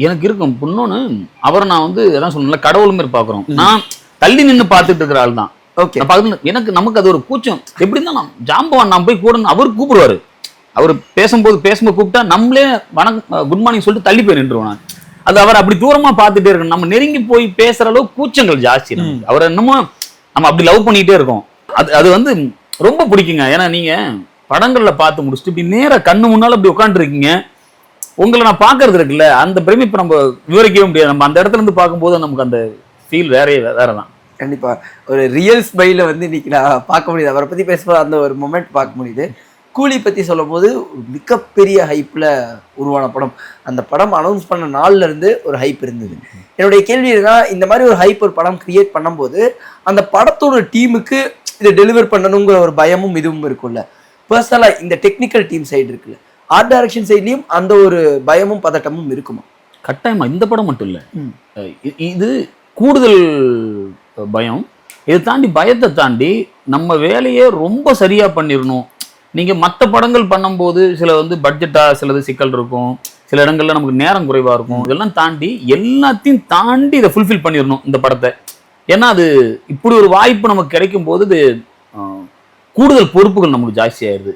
எனக்கு இருக்கும். இன்னொன்னு அவரை நான் வந்து அதான் சொன்னேன்ல, கடவுள் மாதிரி பாக்குறோம். நான் தள்ளி நின்னு பார்த்துட்டு இருக்கிற ஆள் தான். ஓகே. எனக்கு நமக்கு அது ஒரு கூச்சம். எப்படி இருந்தா நான் ஜாம்பவான் நான் போய் கூட அவர் கூப்பிடுவாரு. அவர் பேசும்போது கூப்பிட்டா நம்மளே வணக்கம் குட் மார்னிங் சொல்லிட்டு தள்ளி போய் நின்றுவோம். நான் அது அவர் அப்படி தூரமா பார்த்துட்டே இருக்கணும். நம்ம நெருங்கி போய் பேசுற அளவுக்கு கூச்சங்கள் ஜாஸ்தி. அவர் என்னமோ நம்ம அப்படி லவ் பண்ணிட்டே இருக்கோம். அது வந்து ரொம்ப பிடிக்குங்க. ஏன்னா நீங்க படங்கள்ல பார்த்து முடிச்சுட்டு இப்படி நேர கண்ணு முன்னால அப்படி உட்காந்துருக்கீங்க. உங்களை நான் பாக்குறது இருக்குல்ல, அந்த பிரமிப்பை நம்ம விவரிக்கவே முடியாது. நம்ம அந்த இடத்துல இருந்து பார்க்கும்போது நமக்கு அந்த ஃபீல் வேறதான். கண்டிப்பா ஒரு ரியல் ஸ்மைல வந்து இன்னைக்கு நான் பார்க்க முடியுது. அவரை பத்தி பேசும்போது அந்த ஒரு மொமெண்ட் பார்க்க முடியுது. கூலி பத்தி சொல்லும் போது மிகப்பெரிய ஹைப்ல உருவான படம். அந்த படம் அனௌன்ஸ் பண்ண நாள்ல இருந்து ஒரு ஹைப் இருந்தது. என்னுடைய கேள்வி என்னன்னா, இந்த மாதிரி ஒரு ஹைப் ஒரு படம் கிரியேட் பண்ணும்போது அந்த படத்தோட டீமுக்கு இதை டெலிவர் பண்ணணுங்கிற ஒரு பயமும் இதுவும் இருக்கும்ல. பர்சனலா இந்த டெக்னிக்கல் டீம் சைடு இருக்குல்ல, ஆர்ட் டைரக்ஷன் சைட்லயும் அந்த ஒரு பயமும் பதட்டமும் இருக்குமா? கட்டாயமா. இந்த படம் மட்டும் இல்ல, இது கூடுதல் பயம். இதை தாண்டி பயத்தை தாண்டி நம்ம வேலையை ரொம்ப சரியா பண்ணிடணும். நீங்க மற்ற படங்கள் பண்ணும்போது சில வந்து பட்ஜெட்டா சிலது சிக்கல் இருக்கும், சில இடங்கள்ல நமக்கு நேரம் குறைவா இருக்கும். இதெல்லாம் தாண்டி எல்லாத்தையும் தாண்டி இதை ஃபுல்ஃபில் பண்ணிடணும் இந்த படத்தை. ஏன்னா அது இப்படி ஒரு வாய்ப்பு நமக்கு கிடைக்கும் போது இது கூடுதல் பொறுப்புகள் நமக்கு ஜாஸ்தி ஆயிருது.